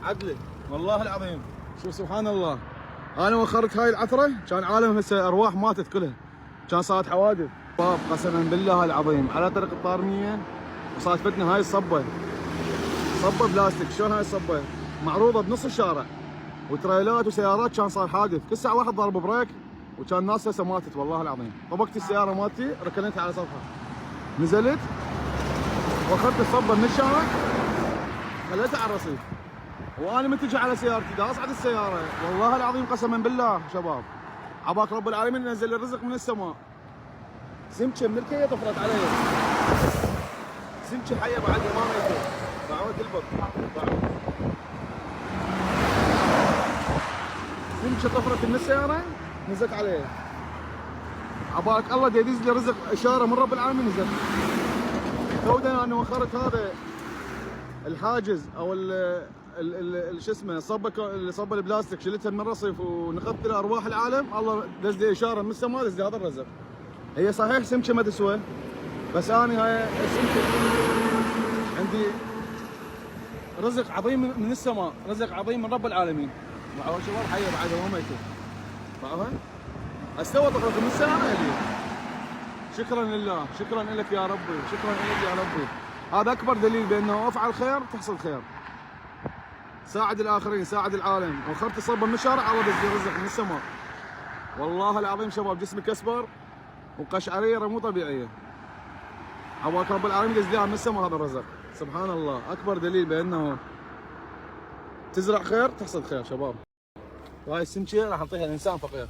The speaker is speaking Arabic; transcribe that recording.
عدله والله العظيم. شوف سبحان الله، انا وخرت هاي العثره كان عالم هسه ارواح ماتت كلها، كان صارت حوادث باب قسما بالله العظيم على طريق الطارميه. وصادفتنا هاي الصبه، صبه بلاستيك. شلون هاي الصبه؟ معروضه بنص الشارع وتريلات وسيارات، كان صار حادث كل ساعه واحد ضرب بريك وكان الناس هسه ماتت والله العظيم. طبقت السياره مالتي ركنتها على صفها، نزلت واخذت الصبه من الشارع خليتها على الرصيف، وانا متجه على سيارتي دا اصعد السياره والله العظيم قسما بالله شباب عباك رب العالمين نزل الرزق من السماء. سمكه من الكيه طفرت علي، سمكه حيه بعد ما ميته، بعوض البط سمكه طفرت من السياره نزلت عليه. عبالك الله دا يدز لي رزق اشاره من رب العالمين نزل. تودا انا وخرت هذا الحاجز او شو اسمه الصبه البلاستيك شلتها من الرصيف ونقذت لها ارواح العالم. الله دز لي اشاره من السماء دز لي هذا الرزق. هي صحيح سمكه ما تسوى، بس انا هاي السمكه عندي رزق عظيم من السماء، رزق عظيم من رب العالمين. مع شباب حيه بعدها ما ميته. فاهم؟ استوى طفرت من السياره لي. شكرا لله، شكرا لك يا ربي، شكرا لك يا ربي. هذا اكبر دليل بانه افعل خير تحصل خير. ساعد الاخرين، ساعد العالم. وخرت الصبه من الشارع الله دز لي رزق من السماء. والله العظيم شباب جسمي كسبر وقشعريره مو طبيعيه. عواك رب العالمين دز لي من السماء هذا الرزق. سبحان الله، اكبر دليل بانه تزرع خير تحصد خير شباب. وهاي السمكه راح نعطيها لانسان فقير.